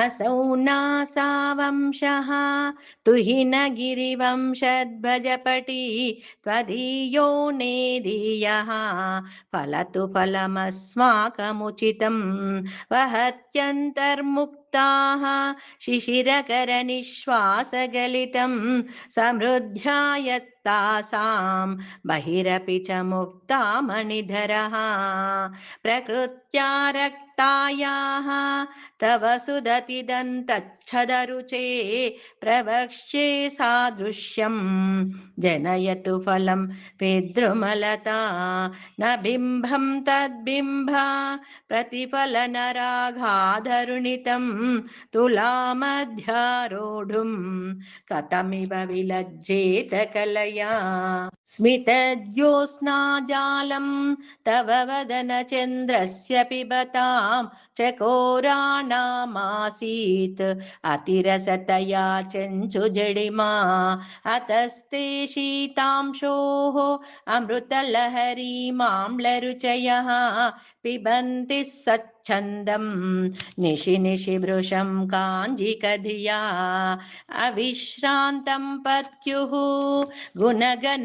असौ नासावंशः तुहिनगिरिवंशद्भजपटी त्वदीयो नेदीयः फलतु फलमस्माकमुचितम् वहत्यन्तर्मुक्ताः शिशिरकरनिःश्वासगलितं समृद्ध्यायत्तासां बहिरपि च मुक्ता मणिधरः प्रकृत्या रक्तायाः तव सुदतिदन्तच्छदरुचे प्रवक्ष्ये सादृश्यम् जनयतु फलं पितृमलता न बिम्बं तद्बिम्बा प्रतिफलनराघाधरुणितं तुलामध्यारोढुं कथमिव विलज्जेत कलया स्मितज्योत्स्नाजालं तव वदनचन्द्रस्य पिबतां चकोराणामासीत् अतिरसतया चञ्चुजडिमा अतस्ते शीतांशोः अमृतलहरीमाम्लरुचयः पिबन्ति सच्छन्दं निशि निशि भृशं काञ्जिकधिया अविश्रान्तं पत्युः गुणगणकथाम्रीडन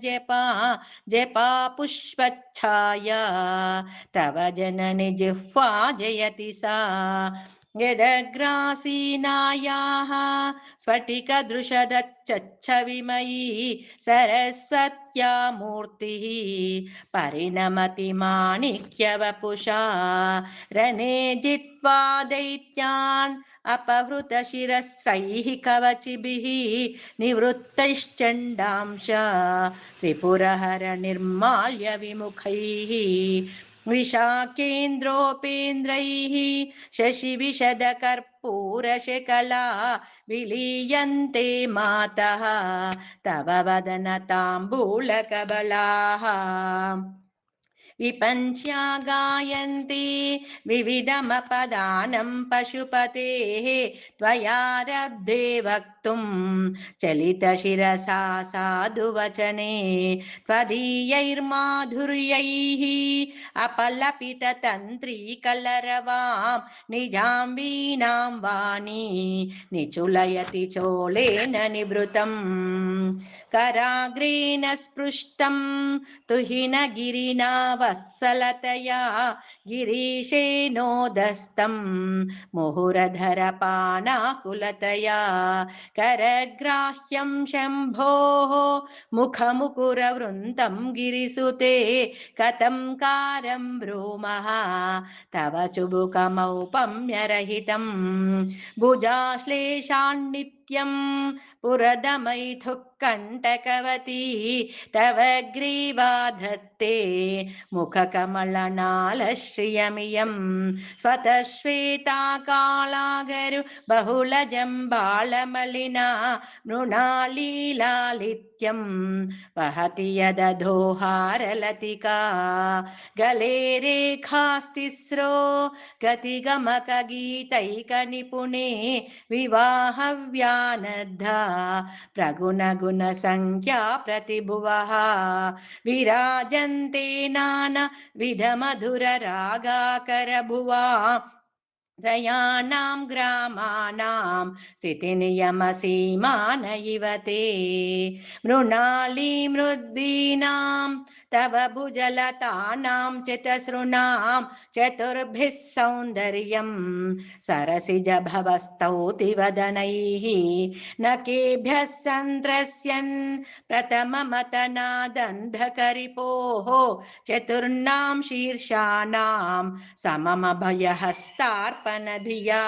जपा पुष्पच्छाया तव जननि जिह्वा जयति सा यदग्रासीनायाः स्फटिकदृशदच्छविमयी सरस्वत्या मूर्तिः परिणमति माणिक्यवपुषा रणे जित्वा दैत्यान् अपहृतशिरस्रैः कवचिभिः निवृत्तैश्चण्डांश त्रिपुरहर निर्माल्य विमुखैः विशाखेन्द्रोपेन्द्रैः शशिविशदकर्पूरशकला विलीयन्ते मातः तव वदनताम्बूलकबलाः विपञ्च्या गायन्ति विविधमपदानं पशुपतेः त्वयारब्धे वक्तुं चलितशिरसा साधुवचने त्वदीयैर्माधुर्यैः अपलपिततन्त्रीकलरवां निजां वीणां वाणी निचुलयति चोलेन निभृतम् कराग्रेण स्पृष्टं तुहिनगिरिना वत्सलतया गिरीशेनोदस्तं मुहुरधरपानाकुलतया करग्राह्यं शम्भोः मुखमुकुरवृन्तं गिरिसुते कथं कारं ब्रूमः तव चुबुकमौपम्यरहितं भुजाश्लेषान्नित्यं पुरदमैथुकण्टकवती तव ग्रीवा धत्ते मुखकमलनालश्रियमियं स्वतः श्वेता कालागरु बहुलजम्बालमलिना मृणालीलालित्यं वहति यदधोहारलतिका गले रेखास्तिस्रो गतिगमकगीतैकनिपुणे विवाहव्यानद्धा प्रगुणगुणसङ्ख्या प्रतिभुवः विराजन्ते नानाविधमधुररागाकरभुवा त्रयाणां ग्रामाणां स्थितिनियमसीमान इव ते मृणालीमृद्वीनां तव भुजलतानां चतसृणां चतुर्भिः सौन्दर्यं सरसिजभवस्तौतिवदनैः नकेभ्यः सन्त्रस्यन् प्रथममतनादन्धकरिपोः चतुर्णां शीर्षाणां सममभयहस्तार्पणधिया